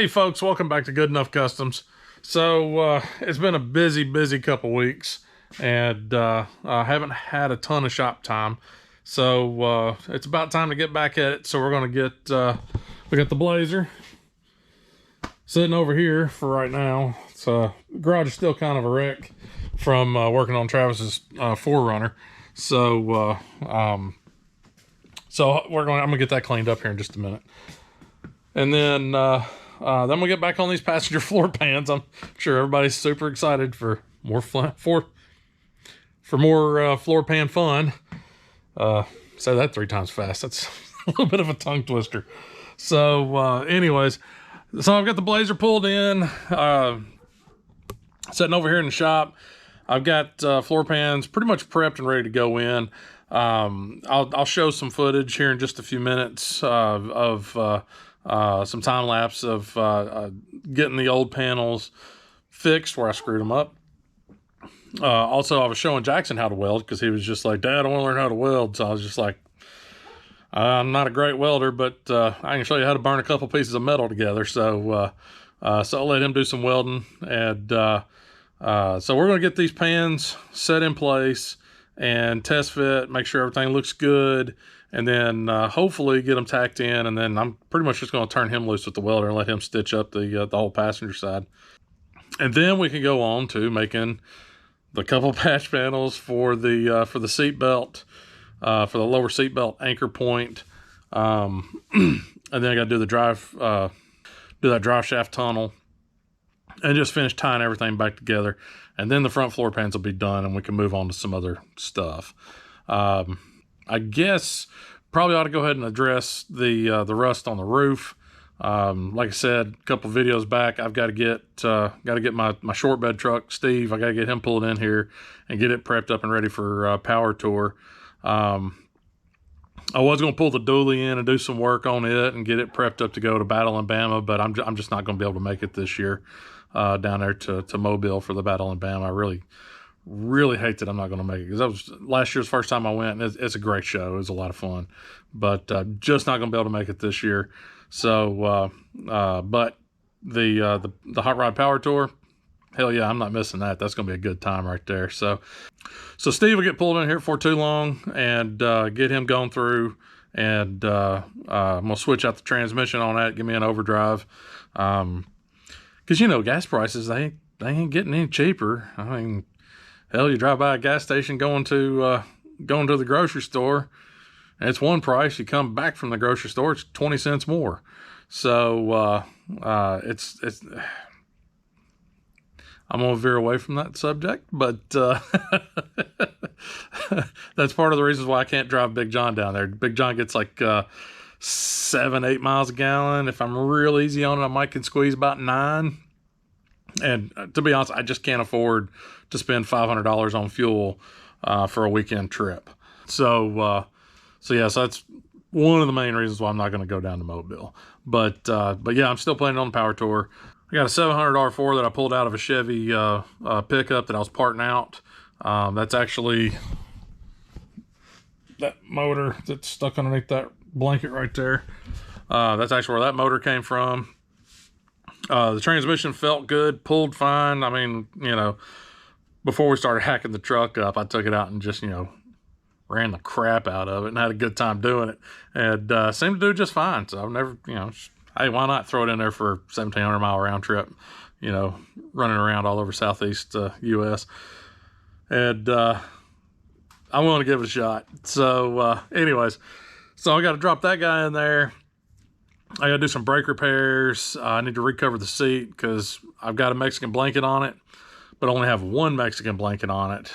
Hey folks, welcome back to Good Enough Customs. So it's been a busy couple weeks, and I haven't had a ton of shop time. So it's about time to get back at it. So we're gonna get we got the Blazer sitting over here for right now. So the garage is still kind of a wreck from working on Travis's 4Runner. So I'm gonna get that cleaned up here in just a minute, and then we'll get back on these passenger floor pans. I'm sure everybody's super excited for more floor pan fun. Say that 3 times fast. That's a little bit of a tongue twister. So anyways, so I've got the Blazer pulled in, sitting over here in the shop. I've got floor pans pretty much prepped and ready to go in. I'll show some footage here in just a few minutes of some time lapse of getting the old panels fixed where I screwed them up. Also, I was showing Jackson how to weld because he was just like, "Dad, I want to learn how to weld." So I was just like, "I'm not a great welder, but I can show you how to burn a couple pieces of metal together." So I'll let him do some welding, and so we're going to get these pans set in place and test fit, make sure everything looks good, and then hopefully get them tacked in, and then I'm pretty much just going to turn him loose with the welder and let him stitch up the whole passenger side. And then we can go on to making the couple patch panels for the seat belt, for the lower seat belt anchor point, and then I got to do the that drive shaft tunnel, and just finish tying everything back together. And then the front floor pans will be done, and we can move on to some other stuff. I guess probably ought to go ahead and address the rust on the roof. Like I said a couple videos back, I've got to get my short bed truck, Steve. I got to get him pulled in here and get it prepped up and ready for power tour. I was going to pull the dually in and do some work on it and get it prepped up to go to Battle in Bama, but I'm just not going to be able to make it this year down there to Mobile for the Battle in Bama. I really hate that I'm not going to make it, because that was last year's first time I went, and it's a great show. It was a lot of fun, but just not going to be able to make it this year. So, but the Hot Rod Power Tour, hell yeah, I'm not missing that. That's going to be a good time right there. So Steve will get pulled in here for too long and get him going through, and I'm going to switch out the transmission on that, give me an overdrive. Because, gas prices, they ain't getting any cheaper. I mean, hell, you drive by a gas station going to the grocery store, and it's one price. You come back from the grocery store, it's 20 cents more. So it's I'm gonna veer away from that subject, but that's part of the reasons why I can't drive Big John down there. Big John gets like 7-8 miles a gallon. If I'm real easy on it, I might can squeeze about 9. And to be honest, I just can't afford to spend $500 on fuel for a weekend trip. So that's one of the main reasons why I'm not going to go down to Mobile. But yeah, I'm still planning on the power tour. I got a 700 R4 that I pulled out of a Chevy pickup that I was parting out. That's actually that motor that's stuck underneath that blanket right there. That's actually where that motor came from. The transmission felt good, pulled fine. I mean, before we started hacking the truck up, I took it out and just, ran the crap out of it and had a good time doing it. And seemed to do just fine. So I've never, hey, why not throw it in there for a 1,700 mile round trip, running around all over Southeast U.S. And I'm willing to give it a shot. So anyways, so I got to drop that guy in there. I got to do some brake repairs. I need to recover the seat because I've got a Mexican blanket on it, but only have one Mexican blanket on it,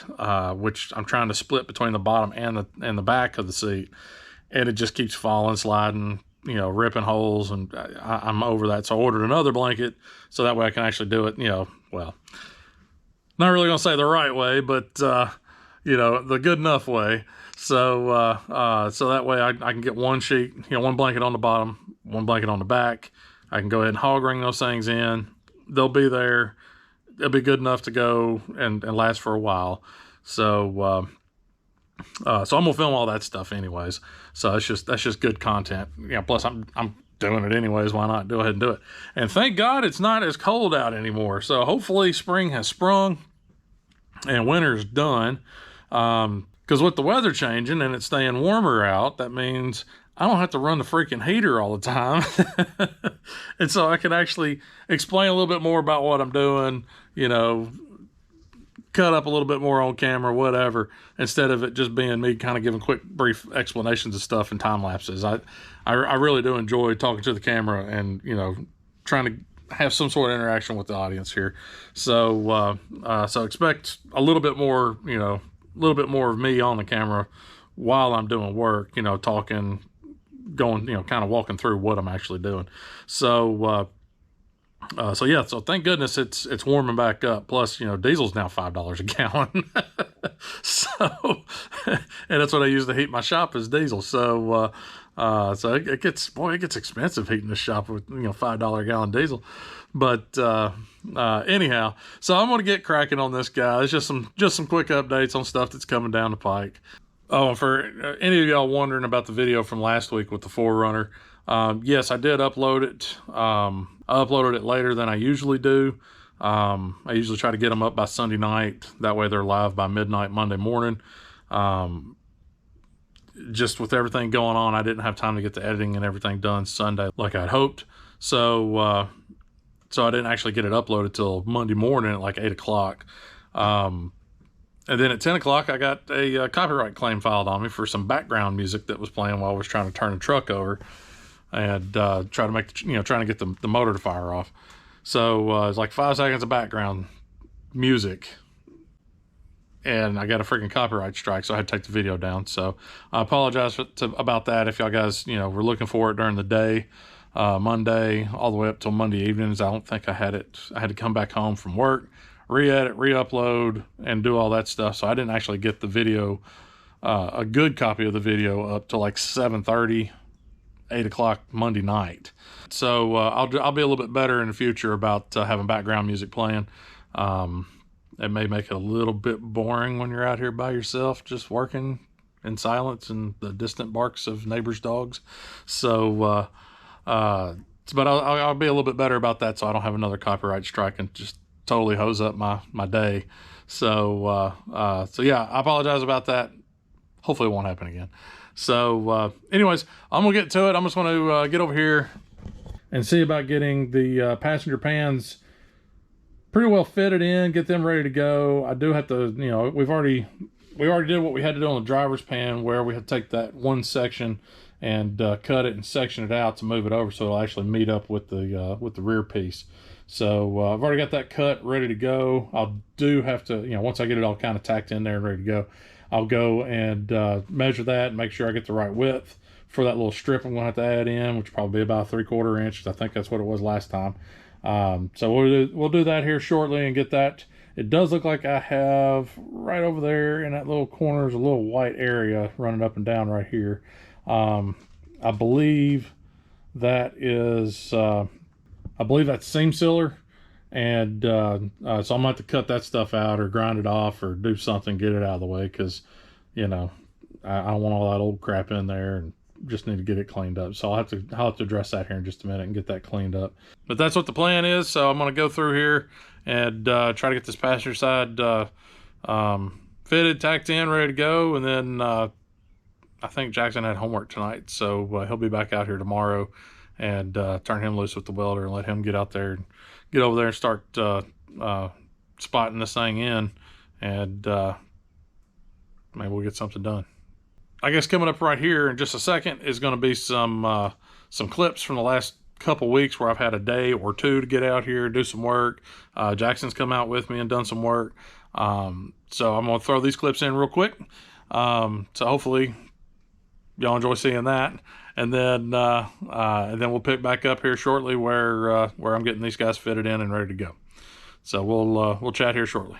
which I'm trying to split between the bottom and the back of the seat. And it just keeps falling, sliding, ripping holes, and I'm over that. So I ordered another blanket so that way I can actually do it, well, not really going to say the right way, but, the good enough way. So that way I can get one sheet, one blanket on the bottom, one blanket on the back. I can go ahead and hog ring those things in. They'll be there. They'll be good enough to go and last for a while. So I'm gonna film all that stuff anyways. So that's just good content. Plus I'm doing it anyways. Why not go ahead and do it? And thank God it's not as cold out anymore. So hopefully spring has sprung and winter's done. Because with the weather changing and it's staying warmer out, that means I don't have to run the freaking heater all the time. And so I can actually explain a little bit more about what I'm doing, you know, cut up a little bit more on camera, whatever, instead of it just being me kind of giving quick, brief explanations of stuff and time lapses. I really do enjoy talking to the camera and, you know, trying to have some sort of interaction with the audience here. So, so expect a little bit more, you know, a little bit more of me on the camera while I'm doing work, you know, talking, going, you know, kind of walking through what I'm actually doing. So, so yeah, so thank goodness it's warming back up. Plus, you know, diesel's now $5 a gallon. So, and that's what I use to heat my shop is diesel. So, so it gets expensive heating the shop with, you know, $5 a gallon diesel. But, anyhow, so I'm going to get cracking on this guy. It's just some quick updates on stuff that's coming down the pike. Oh, and for any of y'all wondering about the video from last week with the 4Runner, yes, I did upload it. I uploaded it later than I usually do. I usually try to get them up by Sunday night. That way they're live by midnight Monday morning. Just with everything going on, I didn't have time to get the editing and everything done Sunday like I'd hoped. So, so I didn't actually get it uploaded till Monday morning at like 8 o'clock. And then at 10 o'clock, I got a copyright claim filed on me for some background music that was playing while I was trying to turn the truck over and try to make, you know, trying to get the motor to fire off. So it's like 5 seconds of background music, and I got a freaking copyright strike, so I had to take the video down. So I apologize about that. If y'all guys, you know, were looking for it during the day, Monday all the way up till Monday evenings, I don't think I had it. I had to come back home from work, re-edit, re-upload, and do all that stuff. So I didn't actually get the video, a good copy of the video up till like 7:30, 8 o'clock Monday night. So I'll be a little bit better in the future about having background music playing. It may make it a little bit boring when you're out here by yourself, just working in silence and the distant barks of neighbors' dogs. So, but I'll be a little bit better about that, so I don't have another copyright strike and just totally hose up my day. So, so yeah, I apologize about that. Hopefully it won't happen again. So, anyways, I'm gonna get to it. I'm just gonna get over here and see about getting the passenger pans pretty well fitted in, get them ready to go. I do have to, you know, we already did what we had to do on the driver's pan, where we had to take that one section and cut it and section it out to move it over so it'll actually meet up with the rear piece. So I've already got that cut ready to go. I'll do have to, you know, once I get it all kind of tacked in there and ready to go, I'll go and measure that and make sure I get the right width for that little strip I'm going to have to add in, which will probably be about 3/4 inches. I think that's what it was last time. So we'll do that here shortly and get that. It does look like I have right over there in that little corner, there's a little white area running up and down right here. I believe that is, I believe that's seam sealer. And so I'm gonna have to cut that stuff out or grind it off or do something, get it out of the way, because, you know, I don't want all that old crap in there, and just need to get it cleaned up. So I'll have to address that here in just a minute and get that cleaned up. But that's what the plan is. So I'm going to go through here and try to get this passenger side fitted, tacked in, ready to go. And then I think Jackson had homework tonight, so he'll be back out here tomorrow, and turn him loose with the welder and let him get out there and get over there and start spotting this thing in, and maybe we'll get something done. I guess coming up right here in just a second is going to be some clips from the last couple weeks where I've had a day or two to get out here and do some work. Jackson's come out with me and done some work. So I'm going to throw these clips in real quick. So hopefully y'all enjoy seeing that. And then we'll pick back up here shortly where I'm getting these guys fitted in and ready to go. So we'll chat here shortly.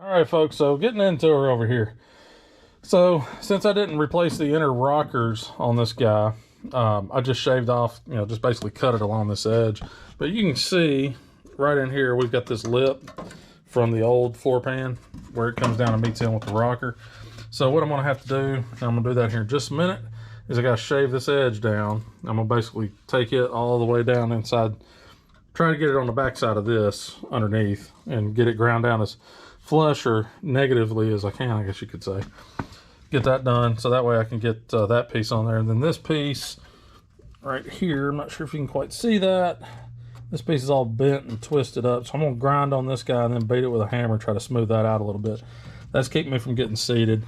All right, folks, so getting into her over here. So since I didn't replace the inner rockers on this guy, I just shaved off, you know, just basically cut it along this edge. But you can see right in here, we've got this lip from the old floor pan where it comes down and meets in with the rocker. So what I'm gonna have to do, and I'm gonna do that here in just a minute, is I gotta shave this edge down. I'm gonna basically take it all the way down inside, try to get it on the back side of this underneath and get it ground down as flush or negatively as I can, I guess you could say. Get that done so that way I can get that piece on there. And then this piece right here, I'm not sure if you can quite see that. This piece is all bent and twisted up. So I'm gonna grind on this guy and then beat it with a hammer and try to smooth that out a little bit. That's keeping me from getting seated.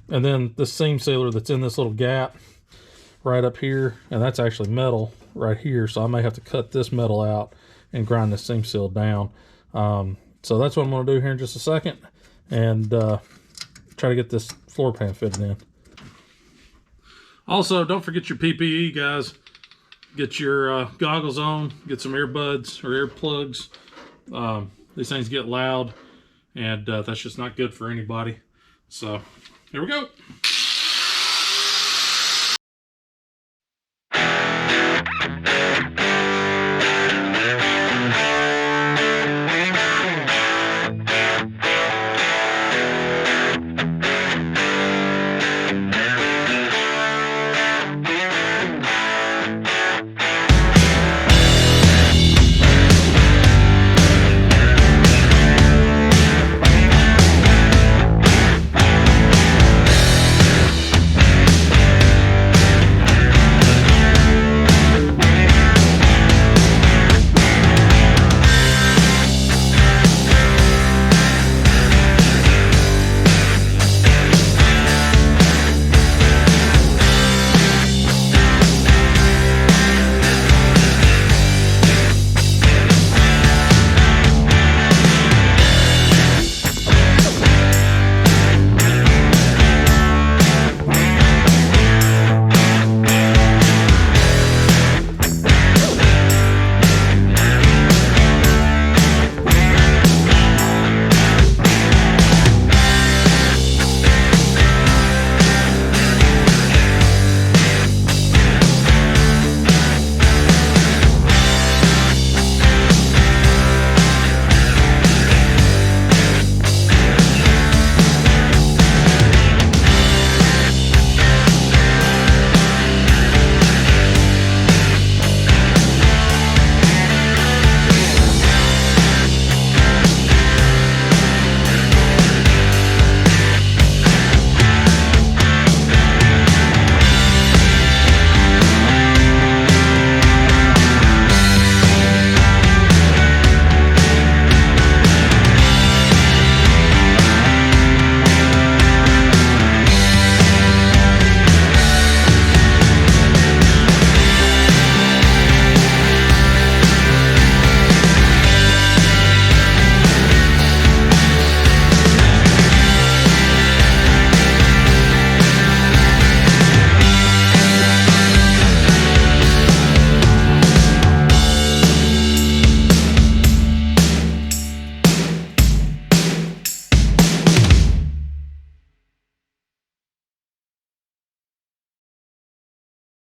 And then the seam sealer that's in this little gap right up here, and that's actually metal right here. So I may have to cut this metal out and grind this seam seal down. So that's what I'm gonna do here in just a second, and try to get this floor pan fitted in. Also, don't forget your PPE, guys. Get your goggles on, get some earbuds or earplugs. These things get loud, and that's just not good for anybody. So here we go.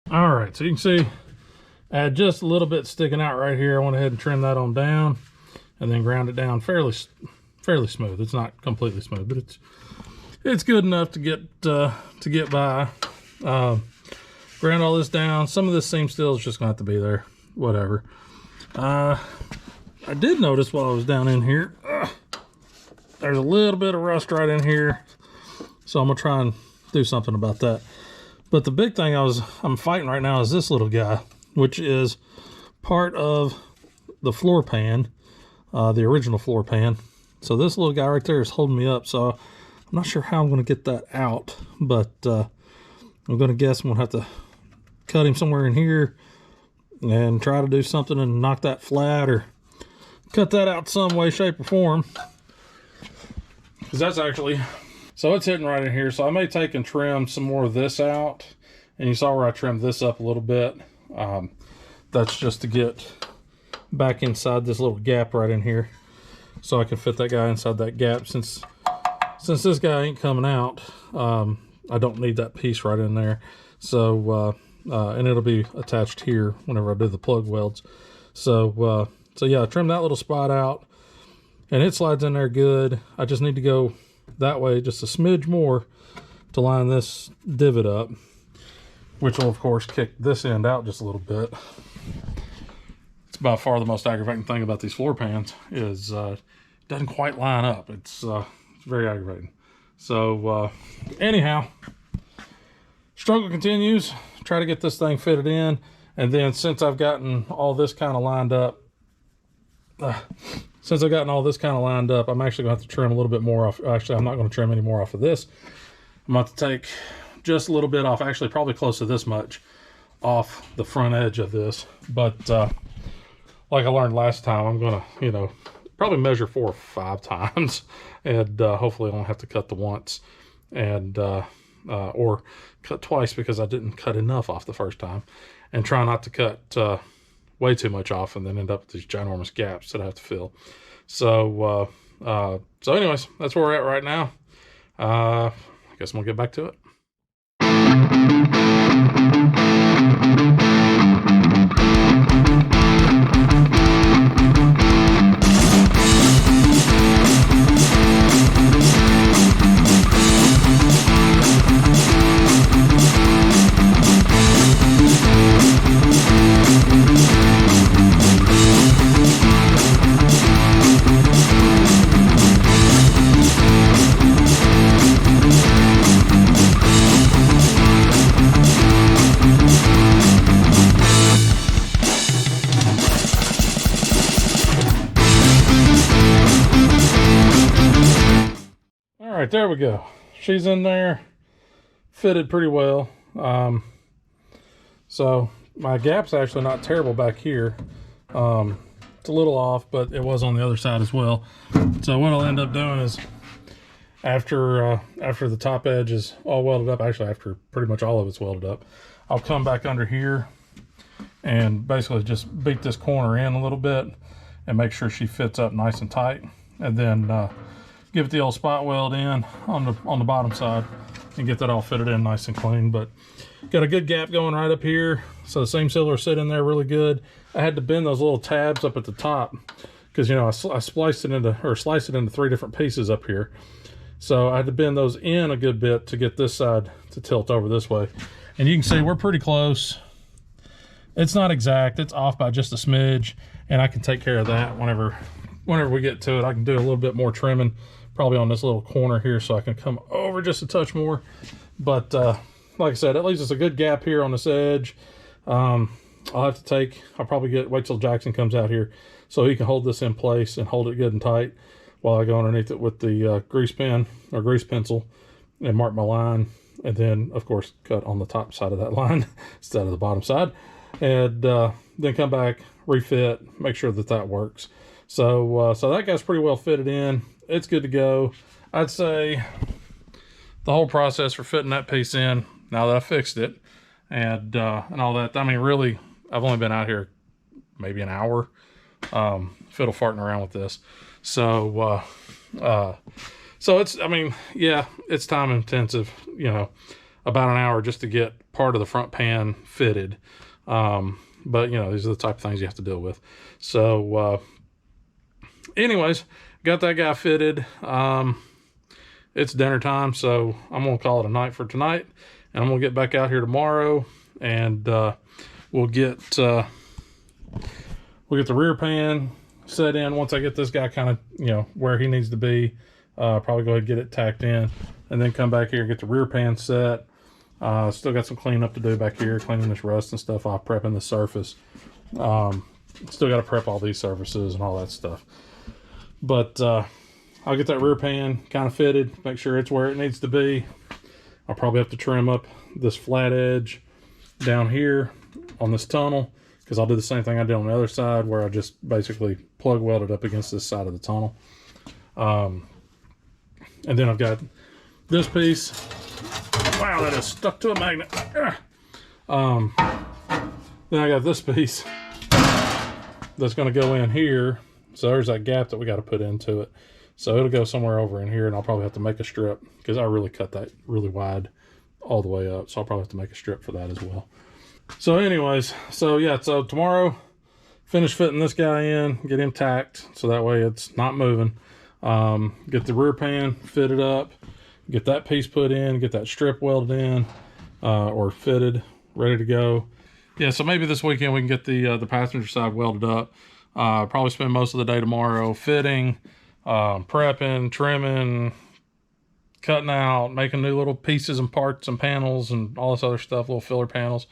All right, so you can see I had just a little bit sticking out right here. I went ahead and trimmed that on down and then ground it down fairly smooth. It's not completely smooth, but it's good enough to get by. Ground all this down. Some of this seam steel is just gonna have to be there, whatever. I did notice while I was down in here, there's a little bit of rust right in here, so I'm gonna try and do something about that. But the big thing I'm fighting right now is this little guy, which is part of the floor pan, the original floor pan. So this little guy right there is holding me up. So I'm not sure how I'm going to get that out, but I'm going to guess I'm going to have to cut him somewhere in here and try to do something and knock that flat or cut that out some way, shape, or form. Because that's actually... So it's hitting right in here. So I may take and trim some more of this out. And you saw where I trimmed this up a little bit. That's just to get back inside this little gap right in here. So I can fit that guy inside that gap, since since this guy ain't coming out, I don't need that piece right in there. So, and it'll be attached here whenever I do the plug welds. So, so yeah, I trimmed that little spot out, and it slides in there good. I just need to go that way just a smidge more to line this divot up, which will of course kick this end out just a little bit. It's by far the most aggravating thing about these floor pans is it doesn't quite line up. It's very aggravating. So anyhow, struggle continues. Try to get this thing fitted in, and then since I've gotten all this kind of lined up, I'm actually going to have to trim a little bit more off. Actually, I'm not going to trim any more off of this. I'm going to take just a little bit off, actually probably close to this much off the front edge of this. But like I learned last time, I'm going to, you know, probably measure 4 or 5 times, and hopefully I don't have to cut the once, and or cut twice because I didn't cut enough off the first time, and try not to cut way too much off and then end up with these ginormous gaps that I have to fill. So so anyways, that's where we're at right now. I guess I'm gonna get back to it. All right, there we go. She's in there, fitted pretty well. So my gap's actually not terrible back here. It's a little off, but it was on the other side as well. So what I'll end up doing is after the top edge is all welded up, actually after pretty much all of it's welded up, I'll come back under here and basically just beat this corner in a little bit and make sure she fits up nice and tight, and then give it the old spot weld in on the bottom side and get that all fitted in nice and clean. But got a good gap going right up here, so the seam sealer sit in there really good. I had to bend those little tabs up at the top because, you know, I sliced it into, or sliced it into 3 different pieces up here, so I had to bend those in a good bit to get this side to tilt over this way. And you can see we're pretty close. It's not exact, it's off by just a smidge, and I can take care of that whenever we get to it. I can do a little bit more trimming probably on this little corner here, so I can come over just a touch more. But like I said, it leaves us a good gap here on this edge. I'll probably wait till Jackson comes out here so he can hold this in place and hold it good and tight while I go underneath it with the grease pen or grease pencil and mark my line, and then of course cut on the top side of that line instead of the bottom side, and then come back, refit, make sure that works. So so that guy's pretty well fitted in. It's good to go. I'd say the whole process for fitting that piece in, now that I fixed it and all that, I mean, really, I've only been out here maybe an hour, fiddle farting around with this. So so it's, I mean, yeah, it's time intensive, you know, about an hour just to get part of the front pan fitted. But you know, these are the type of things you have to deal with. So anyways, got that guy fitted. It's dinner time, so I'm gonna call it a night for tonight, and I'm gonna get back out here tomorrow, and we'll get the rear pan set in. Once I get this guy kind of, you know, where he needs to be, probably go ahead and get it tacked in, and then come back here and get the rear pan set. Still got some cleanup to do back here, cleaning this rust and stuff off, prepping the surface. Still got to prep all these surfaces and all that stuff. But I'll get that rear pan kind of fitted, make sure it's where it needs to be. I'll probably have to trim up this flat edge down here on this tunnel, because I'll do the same thing I did on the other side, where I just basically plug welded up against this side of the tunnel. And then I've got this piece. Wow, that is stuck to a magnet. Then I got this piece that's going to go in here. So there's that gap that we got to put into it. So it'll go somewhere over in here, and I'll probably have to make a strip because I really cut that really wide all the way up. So I'll probably have to make a strip for that as well. So anyways, so yeah, so tomorrow, finish fitting this guy in, get him tacked so that way it's not moving. Get the rear pan fitted up, get that piece put in, get that strip welded in, or fitted, ready to go. Yeah, so maybe this weekend we can get the passenger side welded up. Probably spend most of the day tomorrow fitting, prepping, trimming, cutting out, making new little pieces and parts and panels and all this other stuff, little filler panels.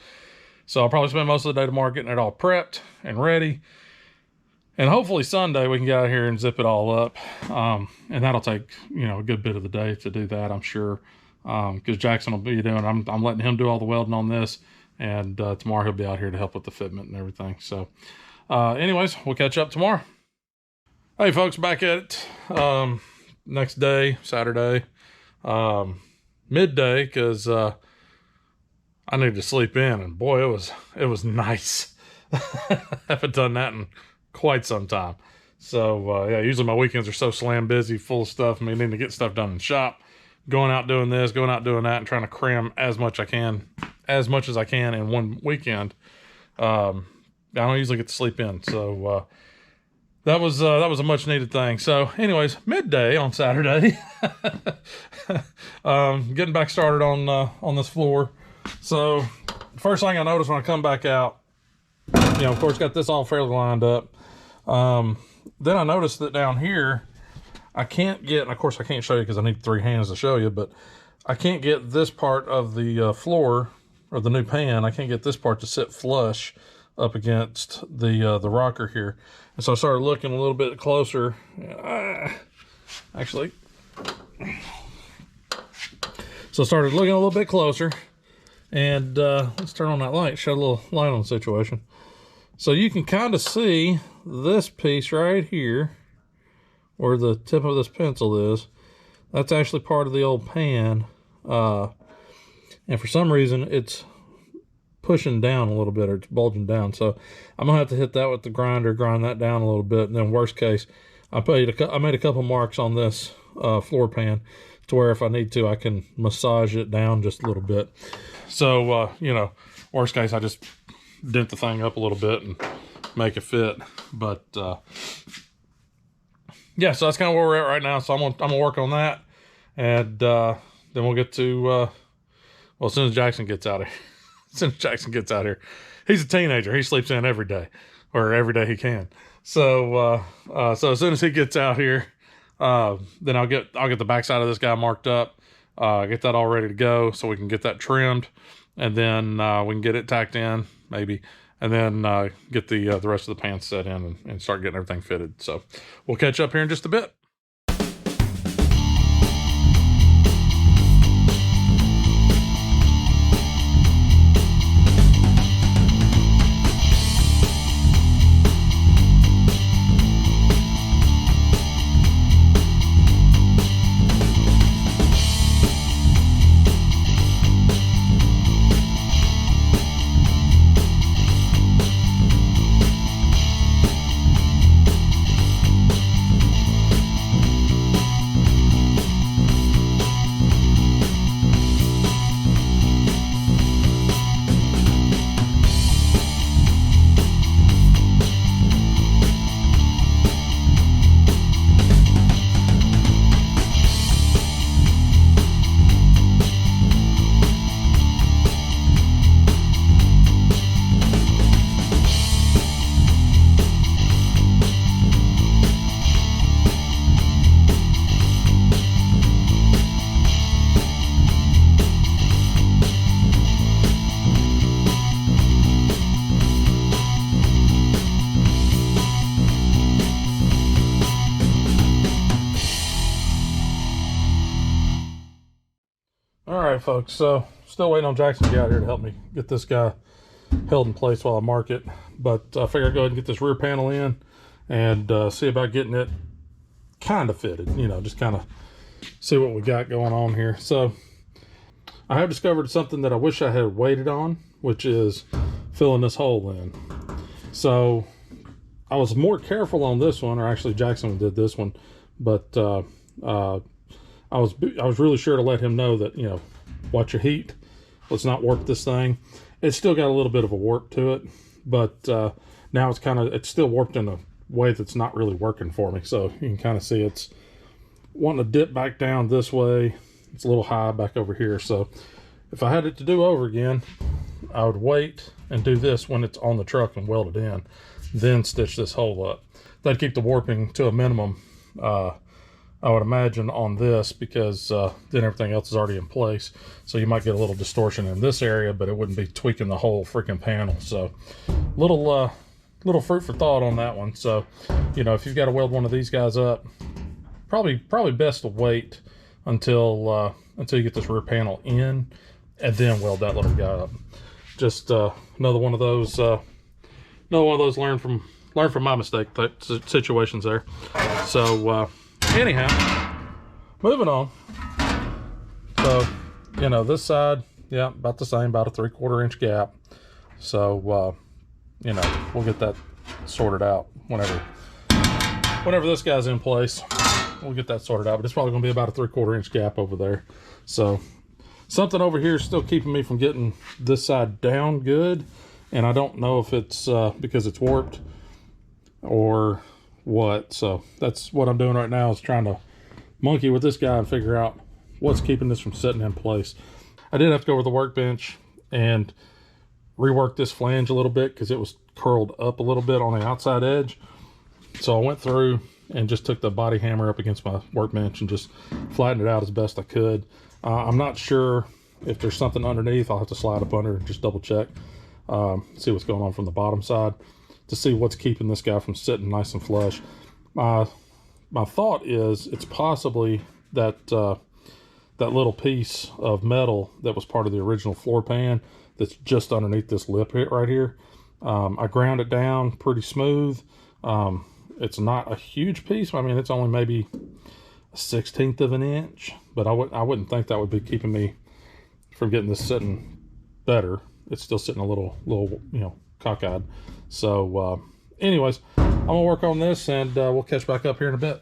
So I'll probably spend most of the day tomorrow getting it all prepped and ready. And hopefully Sunday we can get out here and zip it all up. And that'll take, you know, a good bit of the day to do that, I'm sure. Because Jackson will be doing, I'm letting him do all the welding on this. And tomorrow he'll be out here to help with the fitment and everything. So anyways, we'll catch up tomorrow. Hey folks, back at it. Next day, Saturday. Midday, because I needed to sleep in. And boy, it was nice. I haven't done that in quite some time. So yeah, usually my weekends are so slam busy, full of stuff. I mean, needing to get stuff done in the shop, going out doing this, going out doing that, and trying to cram as much as I can in one weekend. I don't usually get to sleep in, so that was a much needed thing. So anyways, midday on Saturday, getting back started on this floor. So first thing I noticed when I come back out, you know, of course, got this all fairly lined up. Then I noticed that down here, I can't get, and of course I can't show you because I need 3 hands to show you, but I can't get this part of the floor, or the new pan, I can't get this part to sit flush up against the rocker here. And so I started looking a little bit closer. Actually, so I started looking a little bit closer, and let's turn on that light, shed a little light on the situation. So you can kind of see this piece right here, where the tip of this pencil is. That's actually part of the old pan. And for some reason, it's pushing down a little bit, or it's bulging down. So I'm gonna have to hit that with the grinder, grind that down a little bit, and then worst case, I made a couple marks on this floor pan to where if I need to, I can massage it down just a little bit. So, you know, worst case, I just dent the thing up a little bit and make it fit. But yeah, so that's kind of where we're at right now. So I'm gonna work on that, and then we'll get to well, as soon as Jackson gets out of here. As soon as Jackson gets out here, he's a teenager. He sleeps in every day, or every day he can. So so as soon as he gets out here, then I'll get the backside of this guy marked up, get that all ready to go, so we can get that trimmed, and then we can get it tacked in maybe, and then get the rest of the pants set in and start getting everything fitted. So we'll catch up here in just a bit. Alright folks, so still waiting on Jackson to get out here to help me get this guy held in place while I mark it. But I figured I'd go ahead and get this rear panel in and see about getting it kind of fitted, you know, just kind of see what we got going on here. So I have discovered something that I wish I had waited on, which is filling this hole in. So I was more careful on this one, or actually Jackson did this one but I was really sure to let him know that, you know, watch your heat. Let's not warp this thing. It's still got a little bit of a warp to it, but now it's still warped in a way that's not really working for me. So you can kind of see it's wanting to dip back down this way. It's a little high back over here. So if I had it to do over again, I would wait and do this when it's on the truck and weld it in, then stitch this hole up. That'd keep the warping to a minimum, I would imagine, on this, because then everything else is already in place. So you might get a little distortion in this area, but it wouldn't be tweaking the whole freaking panel. So little fruit for thought on that one. So, you know, if you've got to weld one of these guys up, probably best to wait until you get this rear panel in, and then weld that little guy up. Just another one of those learn from my mistake type situations there. So anyhow, moving on. So, you know, this side, yeah, about the same, about a 3/4 inch gap. So you know, we'll get that sorted out whenever this guy's in place. We'll get that sorted out, but it's probably gonna be about a 3/4 inch gap over there. So something over here is still keeping me from getting this side down good, and I don't know if it's because it's warped or what. So that's what I'm doing right now, is trying to monkey with this guy and figure out what's keeping this from sitting in place. I did have to go over the workbench and rework this flange a little bit because it was curled up a little bit on the outside edge. So I went through and just took the body hammer up against my workbench and just flattened it out as best I could. I'm not sure if there's something underneath. I'll have to slide up under and just double check, see what's going on from the bottom side, to see what's keeping this guy from sitting nice and flush. My thought is it's possibly that that little piece of metal that was part of the original floor pan that's just underneath this lip right here. I ground it down pretty smooth. It's not a huge piece. I mean, it's only maybe a 1/16 of an inch, but I wouldn't think that would be keeping me from getting this sitting better. It's still sitting a little, you know, cockeyed. So anyways, I'm gonna work on this, and we'll catch back up here in a bit.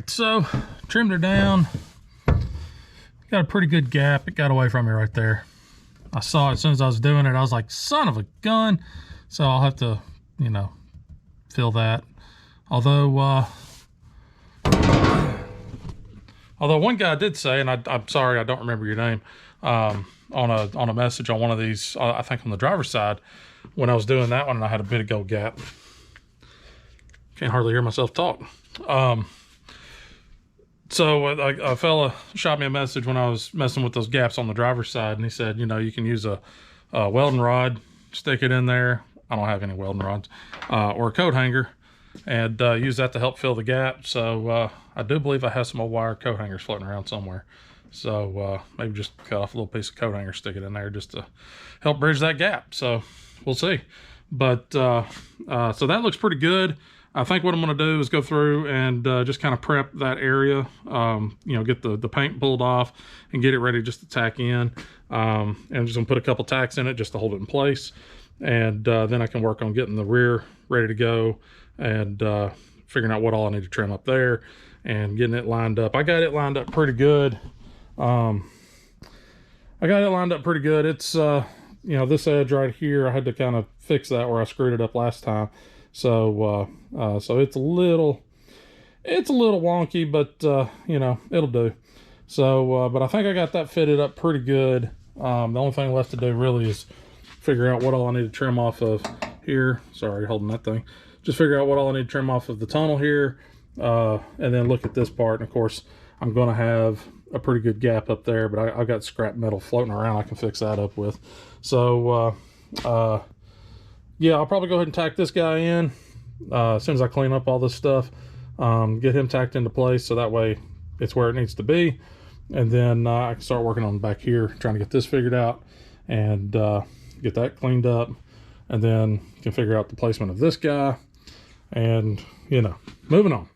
So trimmed her down, got a pretty good gap. It got away from me right there. I saw it as soon as I was doing it. I was like, son of a gun. So I'll have to, you know, fill that. Although one guy did say, and I'm sorry, I don't remember your name, on a message on one of these, I think on the driver's side, when I was doing that one and I had a bit of gold gap. Can't hardly hear myself talk. So a fella shot me a message when I was messing with those gaps on the driver's side, and he said, you know, you can use a welding rod, stick it in there. I don't have any welding rods, or a coat hanger, and use that to help fill the gap. So I do believe I have some old wire coat hangers floating around somewhere. So maybe just cut off a little piece of coat hanger, stick it in there just to help bridge that gap. So we'll see. But so that looks pretty good. I think what I'm going to do is go through and just kind of prep that area, you know, get the paint pulled off and get it ready just to tack in. And I'm just going to put a couple tacks in it just to hold it in place. And then I can work on getting the rear ready to go, and figuring out what all I need to trim up there and getting it lined up. I got it lined up pretty good. It's you know, this edge right here, I had to kind of fix that where I screwed it up last time. So so it's a little wonky, but you know, it'll do. So but I think I got that fitted up pretty good. The only thing left to do really is figure out what all I need to trim off of here. Sorry, holding that thing. Just figure out what all I need to trim off of the tunnel here, and then look at this part. And of course, I'm going to have a pretty good gap up there, but I've got scrap metal floating around I can fix that up with. So yeah, I'll probably go ahead and tack this guy in as soon as I clean up all this stuff. Get him tacked into place so that way it's where it needs to be, and then I can start working on back here, trying to get this figured out and get that cleaned up, and then can figure out the placement of this guy, and you know, moving on.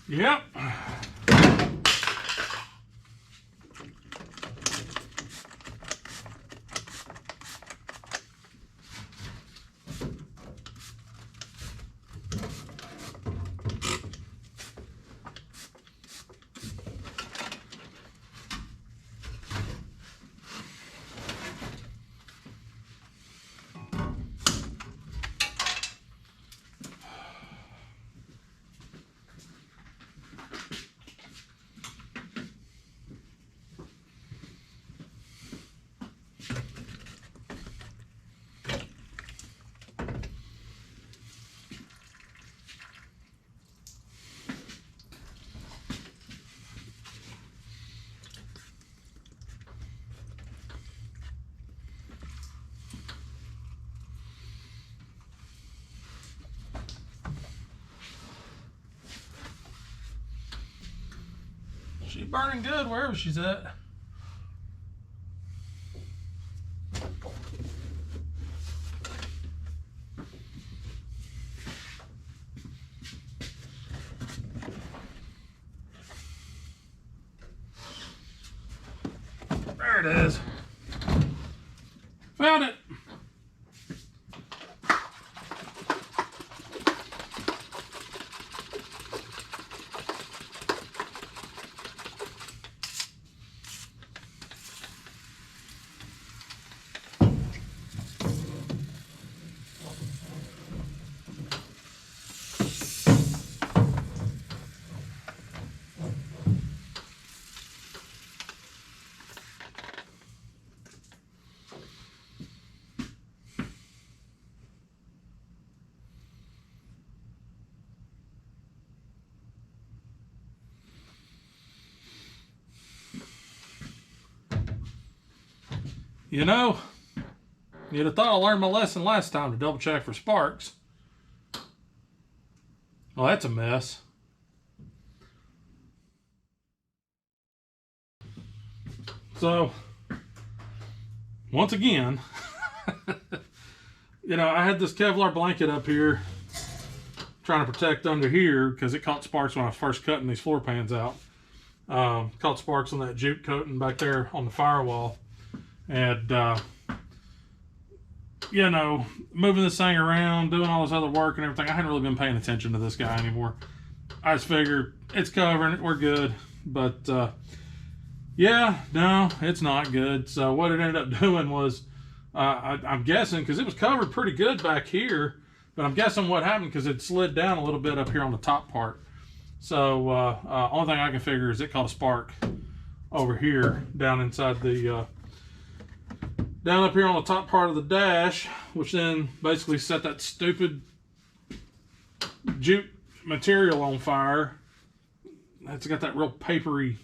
Yep. She's burning good wherever she's at. There it is. Found it. You know, you'd have thought I learned my lesson last time to double check for sparks. Well, that's a mess. So, once again, you know, I had this Kevlar blanket up here trying to protect under here because it caught sparks when I was first cutting these floor pans out. Caught sparks on that jute coating back there on the firewall. And, you know, moving this thing around, doing all this other work and everything, I hadn't really been paying attention to this guy anymore. I just figured it's covering it, we're good. But, yeah, no, it's not good. So what it ended up doing was, I'm guessing, because it was covered pretty good back here, but I'm guessing what happened because it slid down a little bit up here on the top part. So only thing I can figure is it caught a spark over here down inside the, down up here on the top part of the dash, which then basically set that stupid jute material on fire. It's got that real papery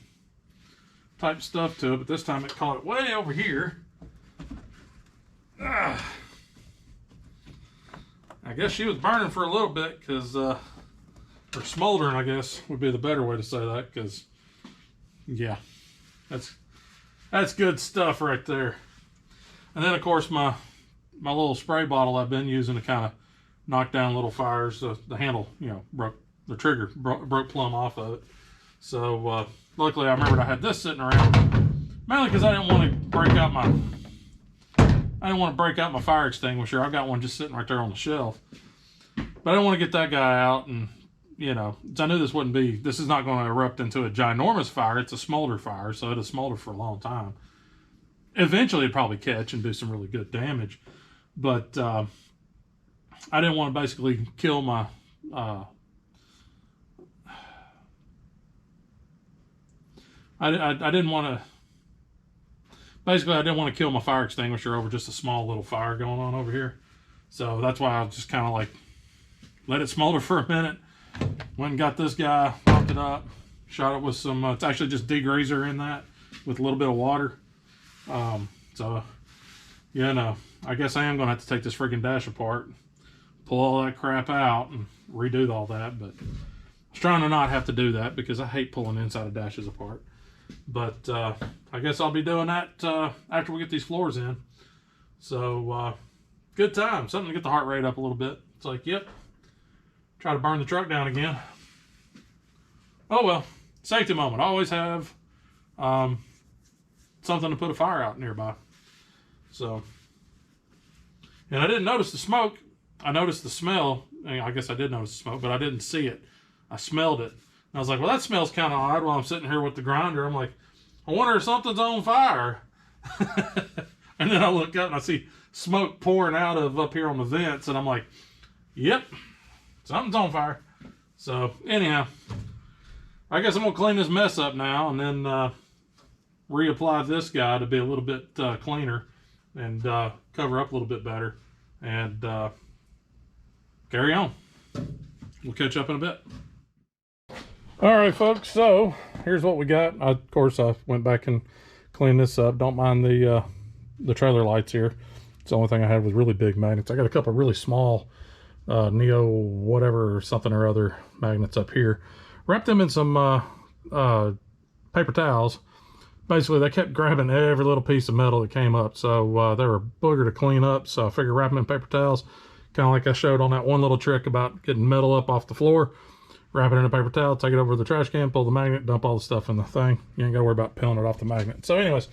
type stuff to it, but this time it caught it way over here. I guess she was burning for a little bit because, or smoldering, I guess would be the better way to say that, because, yeah, that's good stuff right there. And then, of course, my little spray bottle I've been using to kind of knock down little fires. The handle, you know, broke, the trigger broke plumb off of it. So, luckily I remembered I had this sitting around, mainly because I didn't want to break out my fire extinguisher. I've got one just sitting right there on the shelf. But I didn't want to get that guy out, and, you know, I knew this is not going to erupt into a ginormous fire. It's a smolder fire, so it'll smolder for a long time. Eventually it'd probably catch and do some really good damage. But I didn't want to basically kill my I didn't want to kill my fire extinguisher over just a small little fire going on over here. So that's why I just kind of like let it smolder for a minute. Went and got this guy, popped it up, shot it with some, it's actually just degreaser in that with a little bit of water. So, you know, I guess I am going to have to take this freaking dash apart, pull all that crap out and redo all that. But I was trying to not have to do that because I hate pulling inside of dashes apart. But I guess I'll be doing that after we get these floors in. So good time. Something to get the heart rate up a little bit. It's like, yep, try to burn the truck down again. Oh well, safety moment. I always have something to put a fire out nearby. So, and I didn't notice the smoke. I noticed the smell. I guess I did notice the smoke, but I didn't see it. I smelled it. I was like, well, that smells kind of odd while I'm sitting here with the grinder. I'm like, I wonder if something's on fire. And then I look up and I see smoke pouring out of up here on the vents. And I'm like, yep, something's on fire. So anyhow, I guess I'm going to clean this mess up now and then reapply this guy to be a little bit cleaner and cover up a little bit better. And carry on. We'll catch up in a bit. All right, folks, so here's what we got. Of course, I went back and cleaned this up. Don't mind the trailer lights here. It's the only thing I had was really big magnets. I got a couple of really small Neo whatever or something or other magnets up here. Wrapped them in some paper towels. Basically, they kept grabbing every little piece of metal that came up, so they were a booger to clean up, so I figured wrap them in paper towels, kind of like I showed on that one little trick about getting metal up off the floor. Wrap it in a paper towel, take it over to the trash can, pull the magnet, dump all the stuff in the thing. You ain't got to worry about peeling it off the magnet. So anyways,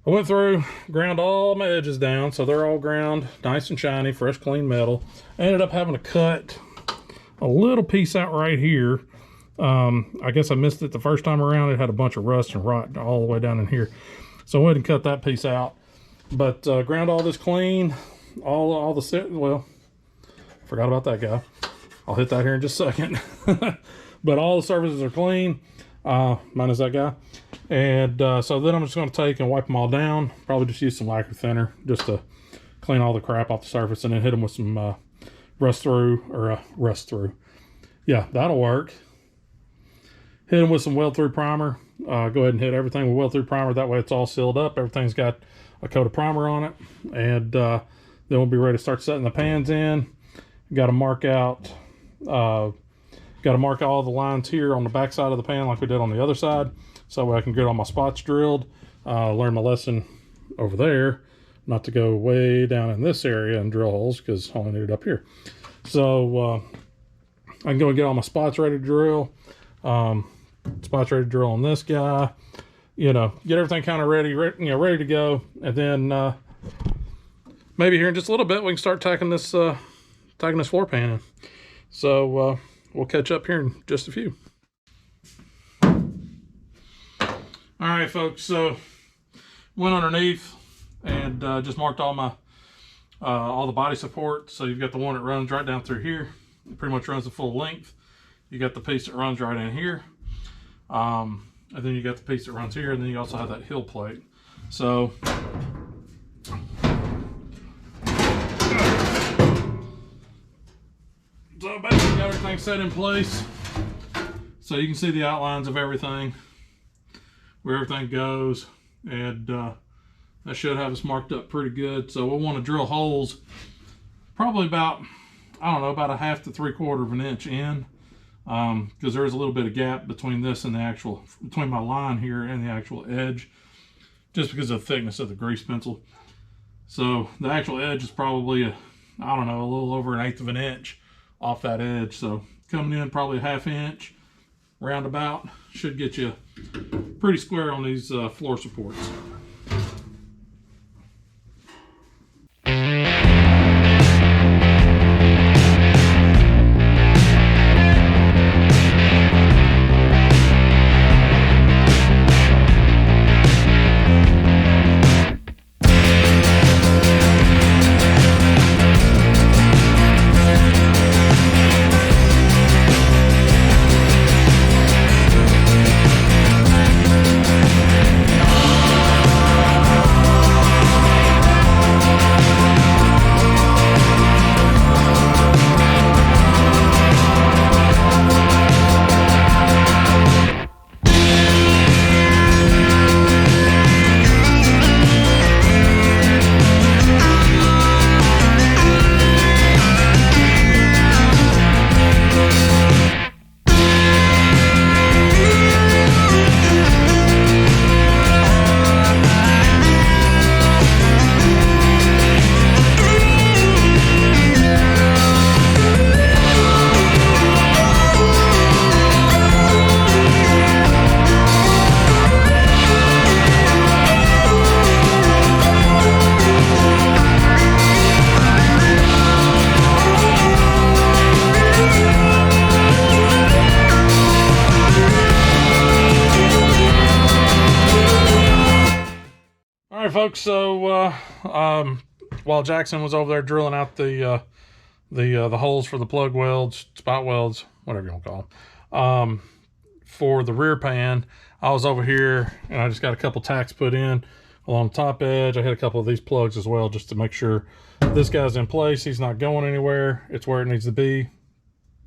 I went through, ground all my edges down, so they're all ground, nice and shiny, fresh, clean metal. I ended up having to cut a little piece out right here. I guess I missed it the first time around. It had a bunch of rust and rot all the way down in here. So I went and cut that piece out. But ground all this clean, all the, well, forgot about that guy. I'll hit that here in just a second. But all the surfaces are clean, minus that guy. And so then I'm just going to take and wipe them all down. Probably just use some lacquer thinner just to clean all the crap off the surface, and then hit them with some rust through. Yeah, that'll work. Hit them with some weld through primer. Go ahead and hit everything with weld through primer. That way it's all sealed up. Everything's got a coat of primer on it, and then we'll be ready to start setting the pans in. Got to mark out all the lines here on the back side of the pan like we did on the other side, so I can get all my spots drilled. Learn my lesson over there not to go way down in this area and drill holes, because I only need it up here. So I can go and get all my spots ready to drill. Spots ready to drill on this guy. You know, get everything kind of ready to go, and then maybe here in just a little bit we can start tacking this floor pan in. So we'll catch up here in just a few. All right, folks. So went underneath and just marked all my all the body support. So you've got the one that runs right down through here. It pretty much runs the full length. You got the piece that runs right in here. And then you got the piece that runs here, and then you also have that heel plate. So basically got everything set in place. So you can see the outlines of everything, where everything goes, and that should have us marked up pretty good. So we'll want to drill holes probably about, I don't know, about 1/2 to 3/4 of an inch in. Because there is a little bit of gap between this and between my line here and the actual edge, just because of the thickness of the grease pencil. So the actual edge is probably I don't know, a little over 1/8 of an inch off that edge. So coming in probably 1/2 inch roundabout should get you pretty square on these floor supports. Folks, so while Jackson was over there drilling out the holes for the plug welds, spot welds, whatever you want to call them, for the rear pan, I was over here and I just got a couple tacks put in along the top edge. I hit a couple of these plugs as well, just to make sure this guy's in place. He's not going anywhere. It's where it needs to be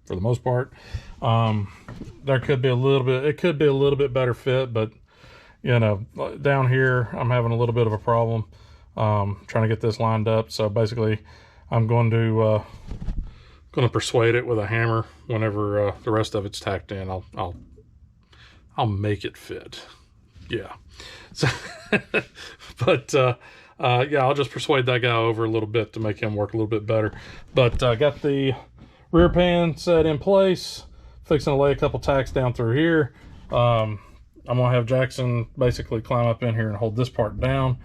for the most part. There could be a little bit, it could be a little bit better fit, but you know, down here, I'm having a little bit of a problem trying to get this lined up. So basically, I'm going to persuade it with a hammer. Whenever the rest of it's tacked in, I'll make it fit. Yeah. So, but yeah, I'll just persuade that guy over a little bit to make him work a little bit better. But I got the rear pan set in place. Fixing to lay a couple tacks down through here. I'm gonna have Jackson basically climb up in here and hold this part down,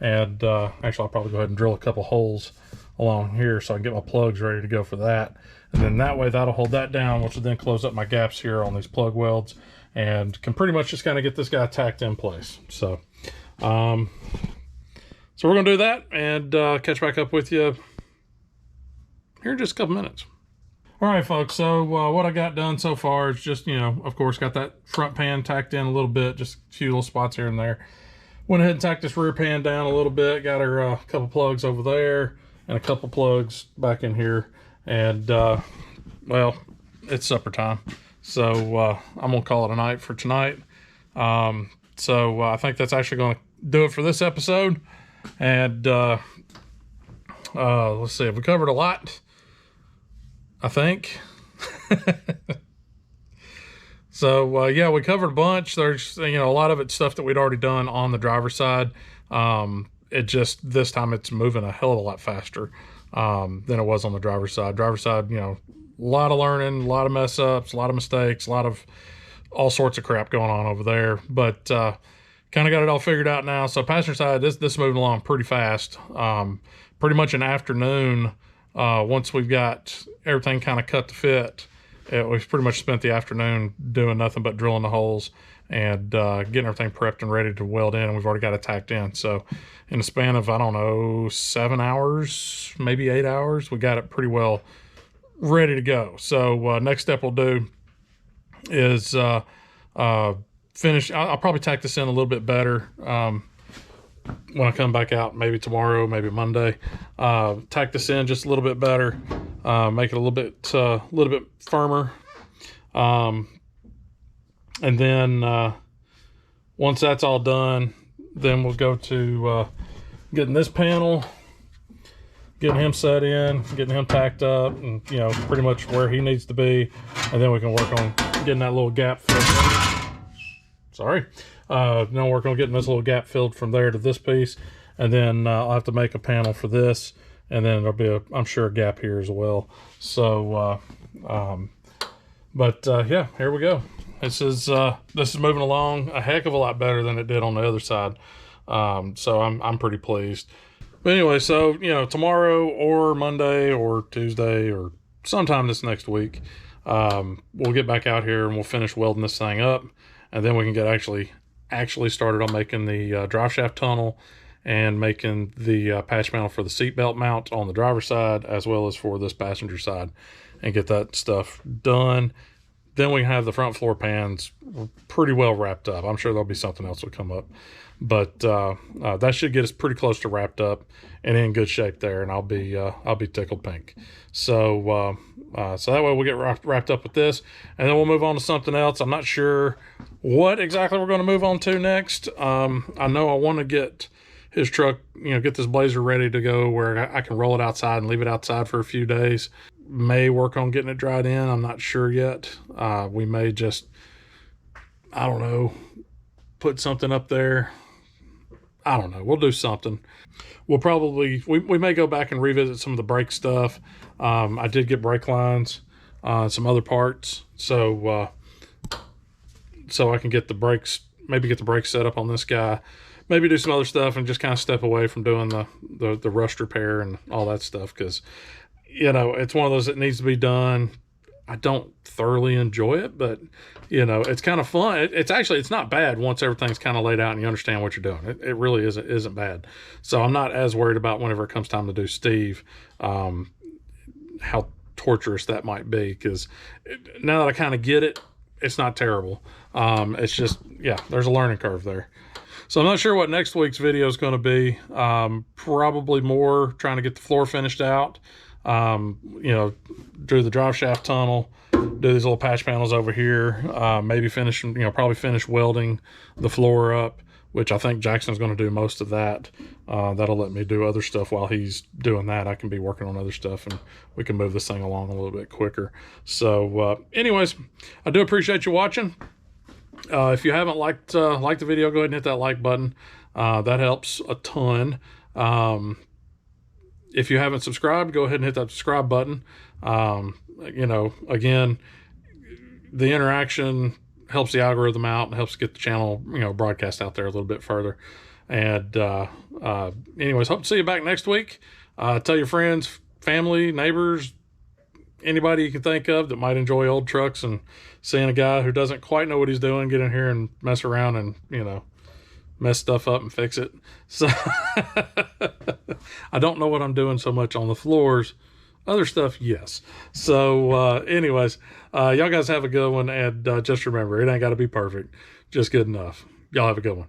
and actually I'll probably go ahead and drill a couple holes along here so I can get my plugs ready to go for that, and then that way that'll hold that down, which will then close up my gaps here on these plug welds, and can pretty much just kind of get this guy tacked in place. So we're gonna do that and catch back up with you here in just a couple minutes. All right, folks, so what I got done so far is just, you know, of course, got that front pan tacked in a little bit, just a few little spots here and there. Went ahead and tacked this rear pan down a little bit, got her a couple plugs over there and a couple plugs back in here. And, well, it's supper time. So I'm going to call it a night for tonight. So I think that's actually going to do it for this episode. And let's see, we covered a lot, I think. So yeah, we covered a bunch. There's, you know, a lot of it's stuff that we'd already done on the driver's side. It just, this time it's moving a hell of a lot faster than it was on the driver's side. Driver's side, you know, a lot of learning, a lot of mess ups, a lot of mistakes, a lot of all sorts of crap going on over there. But kind of got it all figured out now. So passenger side, this is moving along pretty fast. Pretty much an afternoon, once we've got everything kind of cut to fit. We've pretty much spent the afternoon doing nothing but drilling the holes and getting everything prepped and ready to weld in. And we've already got it tacked in. So in the span of, I don't know, 7 hours, maybe 8 hours, we got it pretty well ready to go. So next step we'll do is finish. I'll probably tack this in a little bit better when I come back out, maybe tomorrow, maybe Monday. Tack this in just a little bit better, make it a little bit firmer, and then once that's all done, then we'll go to getting this panel, getting him set in, getting him tacked up, and, you know, pretty much where he needs to be, and then we can work on getting that little gap filled. Sorry. Now work on getting this little gap filled from there to this piece, and then I'll have to make a panel for this, and then there'll be I'm sure a gap here as well. So yeah, here we go. This is moving along a heck of a lot better than it did on the other side. So I'm pretty pleased. But anyway, so, you know, tomorrow or Monday or Tuesday or sometime this next week, we'll get back out here and we'll finish welding this thing up, and then we can get actually started on making the drive shaft tunnel and making the patch panel for the seat belt mount on the driver's side as well as for this passenger side, and get that stuff done. Then we can have the front floor pans pretty well wrapped up. I'm sure there'll be something else will come up, but that should get us pretty close to wrapped up and in good shape there, and I'll be tickled pink. So so that way we'll get wrapped up with this, and then we'll move on to something else. I'm not sure what exactly we're going to move on to next. I know I want to get his truck, you know, get this Blazer ready to go where I can roll it outside and leave it outside for a few days. May work on getting it dried in. I'm not sure yet. We may just, I don't know, put something up there. I don't know. We'll do something. We'll probably, we may go back and revisit some of the brake stuff. I did get brake lines, some other parts. So I can get the brakes, maybe get the brakes set up on this guy, maybe do some other stuff and just kind of step away from doing the rust repair and all that stuff. Cause, you know, it's one of those that needs to be done. I don't thoroughly enjoy it, but, you know, it's kind of fun. It's not bad once everything's kind of laid out and you understand what you're doing. It really isn't bad. So I'm not as worried about whenever it comes time to do Steve, how torturous that might be. Because now that I kind of get it, it's not terrible. It's just, yeah, there's a learning curve there. So I'm not sure what next week's video is going to be. Probably more trying to get the floor finished out. You know, do the drive shaft tunnel, do these little patch panels over here, maybe finish, you know, probably finish welding the floor up, which I think Jackson's going to do most of that. That'll let me do other stuff while he's doing that. I can be working on other stuff and we can move this thing along a little bit quicker. So anyways, I do appreciate you watching. If you haven't liked the video, go ahead and hit that like button. That helps a ton. If you haven't subscribed, go ahead and hit that subscribe button. You know, again, the interaction helps the algorithm out and helps get the channel, you know, broadcast out there a little bit further. And anyways, hope to see you back next week. Tell your friends, family, neighbors, anybody you can think of that might enjoy old trucks and seeing a guy who doesn't quite know what he's doing get in here and mess around and, you know, mess stuff up and fix it. So I don't know what I'm doing so much on the floors. Other stuff, yes. So anyways, y'all guys have a good one, and just remember, it ain't got to be perfect, just good enough. Y'all have a good one.